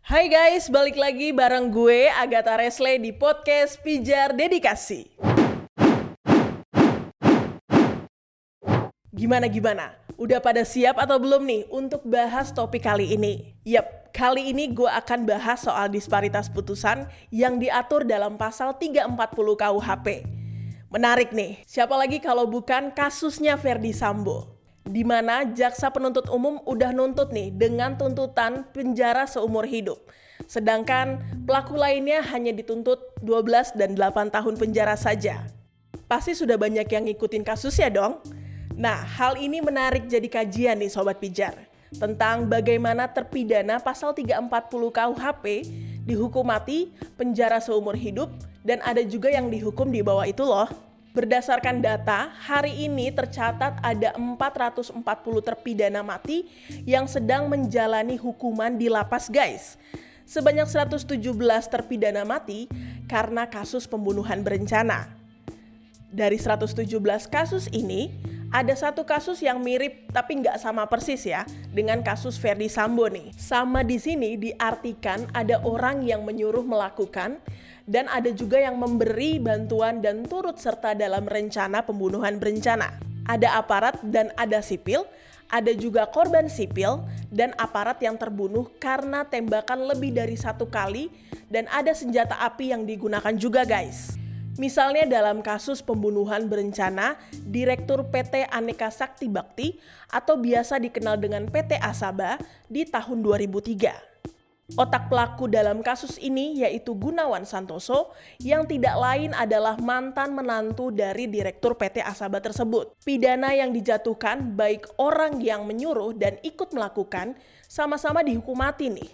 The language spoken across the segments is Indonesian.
Hai guys, balik lagi bareng gue Agatha Resle di podcast Pijar Dedikasi. Gimana? Udah pada siap atau belum nih untuk bahas topik kali ini? Yap, kali ini gue akan bahas soal disparitas putusan yang diatur dalam pasal 340 KUHP. Menarik nih, siapa lagi kalau bukan kasusnya Ferdy Sambo, di mana jaksa penuntut umum udah nuntut nih dengan tuntutan penjara seumur hidup. Sedangkan pelaku lainnya hanya dituntut 12 dan 8 tahun penjara saja. Pasti sudah banyak yang ngikutin kasusnya dong. Nah, hal ini menarik jadi kajian nih Sobat Pijar, tentang bagaimana terpidana pasal 340 KUHP dihukum mati, penjara seumur hidup, dan ada juga yang dihukum di bawah itu loh. Berdasarkan data, hari ini tercatat ada 440 terpidana mati yang sedang menjalani hukuman di lapas guys. Sebanyak 117 terpidana mati karena kasus pembunuhan berencana. Dari 117 kasus ini, ada satu kasus yang mirip tapi nggak sama persis ya dengan kasus Ferdy Sambo nih. Sama di sini diartikan ada orang yang menyuruh melakukan dan ada juga yang memberi bantuan dan turut serta dalam rencana pembunuhan berencana. Ada aparat dan ada sipil, ada juga korban sipil dan aparat yang terbunuh karena tembakan lebih dari satu kali dan ada senjata api yang digunakan juga guys. Misalnya dalam kasus pembunuhan berencana Direktur PT Aneka Sakti Bakti atau biasa dikenal dengan PT Asaba di tahun 2003. Otak pelaku dalam kasus ini yaitu Gunawan Santoso yang tidak lain adalah mantan menantu dari Direktur PT Asaba tersebut. Pidana yang dijatuhkan baik orang yang menyuruh dan ikut melakukan sama-sama dihukum mati nih.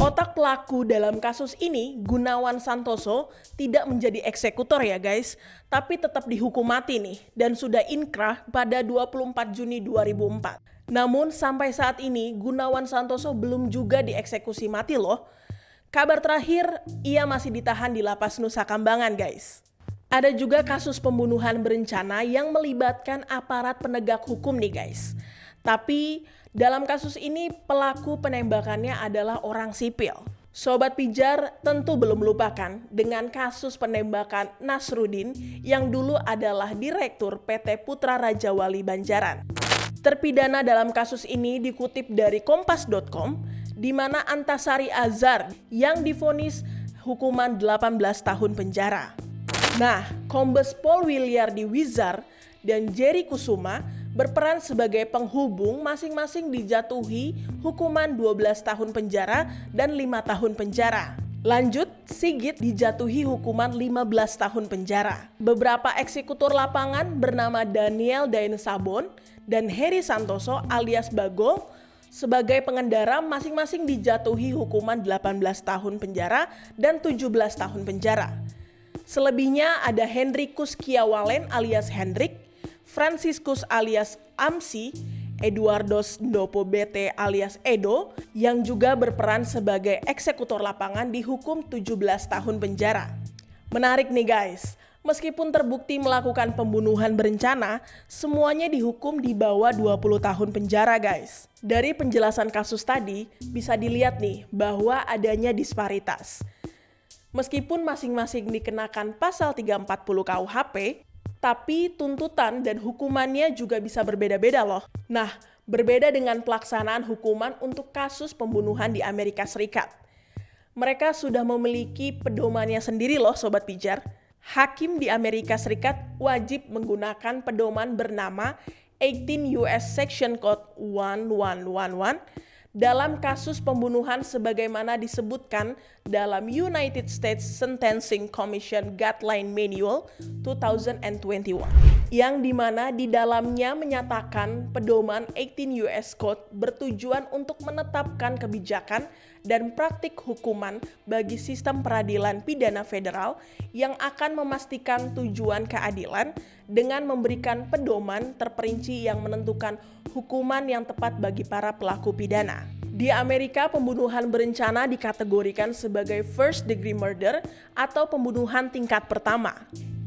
Otak pelaku dalam kasus ini, Gunawan Santoso, tidak menjadi eksekutor ya guys, tapi tetap dihukum mati nih dan sudah inkrah pada 24 Juni 2004. Namun sampai saat ini Gunawan Santoso belum juga dieksekusi mati loh. Kabar terakhir, ia masih ditahan di lapas Nusa Kambangan guys. Ada juga kasus pembunuhan berencana yang melibatkan aparat penegak hukum nih guys. Tapi dalam kasus ini pelaku penembakannya adalah orang sipil. Sobat Pijar tentu belum melupakan dengan kasus penembakan Nasruddin yang dulu adalah Direktur PT Putra Raja Wali Banjaran. Terpidana dalam kasus ini dikutip dari Kompas.com, di mana Antasari Azhar yang divonis hukuman 18 tahun penjara. Nah, Kombes Pol Williardi Wizar dan Jerry Kusuma berperan sebagai penghubung masing-masing dijatuhi hukuman 12 tahun penjara dan 5 tahun penjara. Lanjut, Sigit dijatuhi hukuman 15 tahun penjara. Beberapa eksekutor lapangan bernama Daniel Daensabon dan Heri Santoso alias Bagong sebagai pengendara masing-masing dijatuhi hukuman 18 tahun penjara dan 17 tahun penjara. Selebihnya ada Hendrikus Kiawalen alias Hendrik, Franciscus alias Amsi, Eduardos Ndopo BT alias Edo yang juga berperan sebagai eksekutor lapangan dihukum 17 tahun penjara. Menarik nih guys, meskipun terbukti melakukan pembunuhan berencana, semuanya dihukum di bawah 20 tahun penjara guys. Dari penjelasan kasus tadi bisa dilihat nih bahwa adanya disparitas. Meskipun masing-masing dikenakan pasal 340 KUHP, tapi tuntutan dan hukumannya juga bisa berbeda-beda loh. Nah, berbeda dengan pelaksanaan hukuman untuk kasus pembunuhan di Amerika Serikat. Mereka sudah memiliki pedomannya sendiri loh Sobat Pijar. Hakim di Amerika Serikat wajib menggunakan pedoman bernama 18 US Section Code 1111 dalam kasus pembunuhan sebagaimana disebutkan dalam United States Sentencing Commission Guideline Manual 2021, yang dimana di dalamnya menyatakan pedoman 18 US Code bertujuan untuk menetapkan kebijakan dan praktik hukuman bagi sistem peradilan pidana federal yang akan memastikan tujuan keadilan dengan memberikan pedoman terperinci yang menentukan hukuman yang tepat bagi para pelaku pidana. Di Amerika, pembunuhan berencana dikategorikan sebagai first degree murder atau pembunuhan tingkat pertama.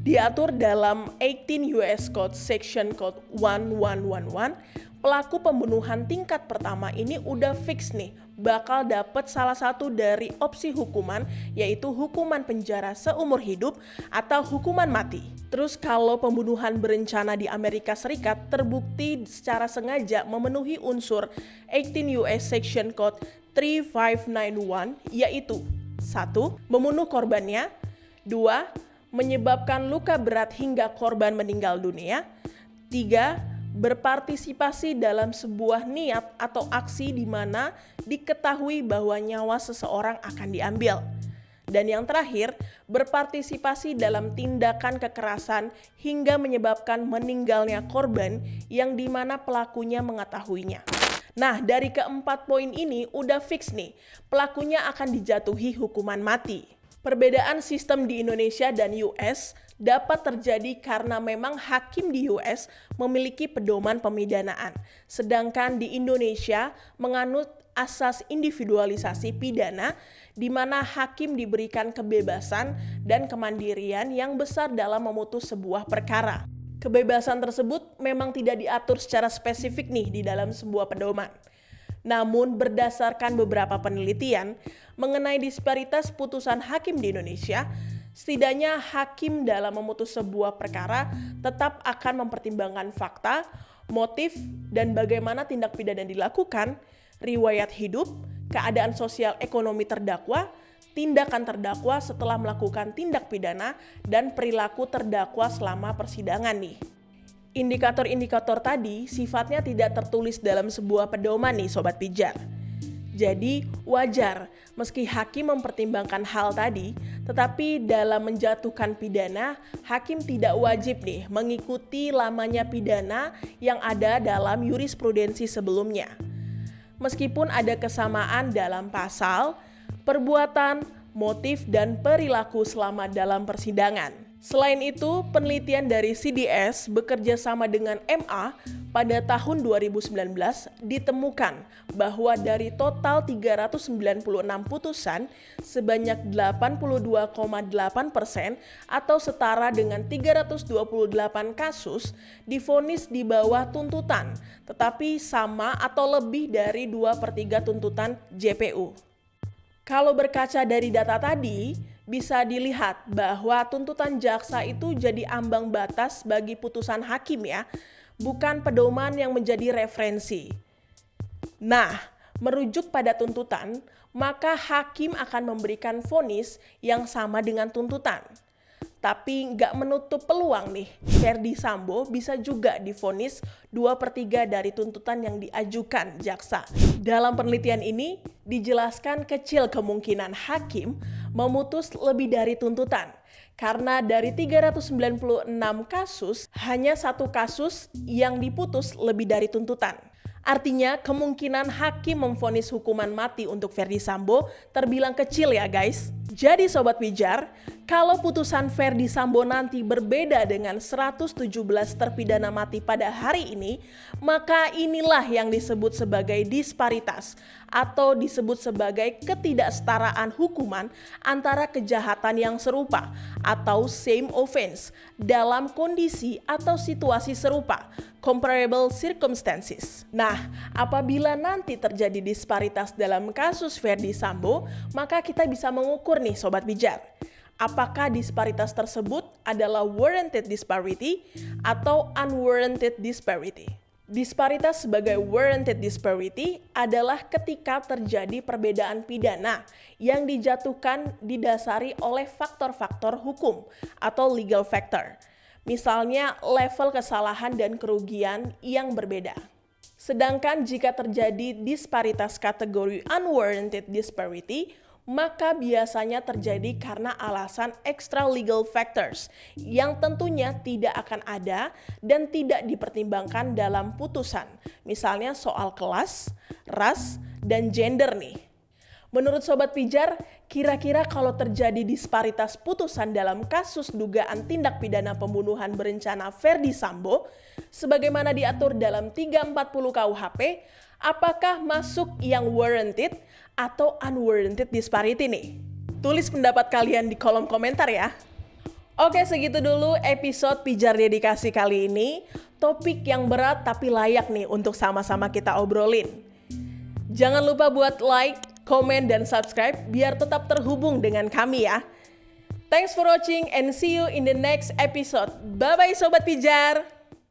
Diatur dalam 18 US Code Section Code 1111, pelaku pembunuhan tingkat pertama ini udah fix nih bakal dapat salah satu dari opsi hukuman, yaitu hukuman penjara seumur hidup atau hukuman mati. Terus kalau pembunuhan berencana di Amerika Serikat terbukti secara sengaja memenuhi unsur 18 US Section Code 3591, yaitu 1. Membunuh korbannya, 2. Menyebabkan luka berat hingga korban meninggal dunia, 3. Berpartisipasi dalam sebuah niat atau aksi di mana diketahui bahwa nyawa seseorang akan diambil. Dan yang terakhir, berpartisipasi dalam tindakan kekerasan hingga menyebabkan meninggalnya korban yang di mana pelakunya mengetahuinya. Nah, dari keempat poin ini udah fix nih, pelakunya akan dijatuhi hukuman mati. Perbedaan sistem di Indonesia dan US dapat terjadi karena memang hakim di US memiliki pedoman pemidanaan, sedangkan di Indonesia menganut asas individualisasi pidana di mana hakim diberikan kebebasan dan kemandirian yang besar dalam memutus sebuah perkara. Kebebasan tersebut memang tidak diatur secara spesifik nih di dalam sebuah pedoman. Namun berdasarkan beberapa penelitian mengenai disparitas putusan hakim di Indonesia, setidaknya hakim dalam memutus sebuah perkara tetap akan mempertimbangkan fakta, motif, dan bagaimana tindak pidana dilakukan, riwayat hidup, keadaan sosial ekonomi terdakwa, tindakan terdakwa setelah melakukan tindak pidana, dan perilaku terdakwa selama persidangan nih. Indikator-indikator tadi sifatnya tidak tertulis dalam sebuah pedoman nih Sobat Pijar. Jadi wajar meski hakim mempertimbangkan hal tadi, tetapi dalam menjatuhkan pidana, hakim tidak wajib nih mengikuti lamanya pidana yang ada dalam jurisprudensi sebelumnya. Meskipun ada kesamaan dalam pasal, perbuatan, motif, dan perilaku selama dalam persidangan. Selain itu, penelitian dari CDS bekerja sama dengan MA pada tahun 2019 ditemukan bahwa dari total 396 putusan, sebanyak 82,8% atau setara dengan 328 kasus divonis di bawah tuntutan, tetapi sama atau lebih dari 2/3 tuntutan JPU. Kalau berkaca dari data tadi, bisa dilihat bahwa tuntutan jaksa itu jadi ambang batas bagi putusan hakim ya, bukan pedoman yang menjadi referensi. Nah, merujuk pada tuntutan, maka hakim akan memberikan vonis yang sama dengan tuntutan. Tapi nggak menutup peluang nih, Ferdy Sambo bisa juga divonis 2/3 dari tuntutan yang diajukan jaksa. Dalam penelitian ini, dijelaskan kecil kemungkinan hakim memutus lebih dari tuntutan. Karena dari 396 kasus, hanya 1 kasus yang diputus lebih dari tuntutan. Artinya kemungkinan hakim memvonis hukuman mati untuk Ferdy Sambo terbilang kecil ya guys. Jadi Sobat Pijar, kalau putusan Ferdy Sambo nanti berbeda dengan 117 terpidana mati pada hari ini, maka inilah yang disebut sebagai disparitas atau disebut sebagai ketidaksetaraan hukuman antara kejahatan yang serupa atau same offense dalam kondisi atau situasi serupa, comparable circumstances. Nah, apabila nanti terjadi disparitas dalam kasus Ferdy Sambo, maka kita bisa mengukur nih Sobat Pijar, apakah disparitas tersebut adalah warranted disparity atau unwarranted disparity. Disparitas sebagai warranted disparity adalah ketika terjadi perbedaan pidana yang dijatuhkan didasari oleh faktor-faktor hukum atau legal factor. Misalnya level kesalahan dan kerugian yang berbeda. Sedangkan jika terjadi disparitas kategori unwarranted disparity, maka biasanya terjadi karena alasan extra legal factors yang tentunya tidak akan ada dan tidak dipertimbangkan dalam putusan. Misalnya soal kelas, ras, dan gender nih. Menurut Sobat Pijar, kira-kira kalau terjadi disparitas putusan dalam kasus dugaan tindak pidana pembunuhan berencana Ferdy Sambo, sebagaimana diatur dalam 340 KUHP, apakah masuk yang warranted atau unwarranted disparity nih? Tulis pendapat kalian di kolom komentar ya. Oke, segitu dulu episode Pijar Dedikasi kali ini. Topik yang berat tapi layak nih untuk sama-sama kita obrolin. Jangan lupa buat like, komen, dan subscribe biar tetap terhubung dengan kami ya. Thanks for watching and see you in the next episode. Bye-bye Sobat Pijar!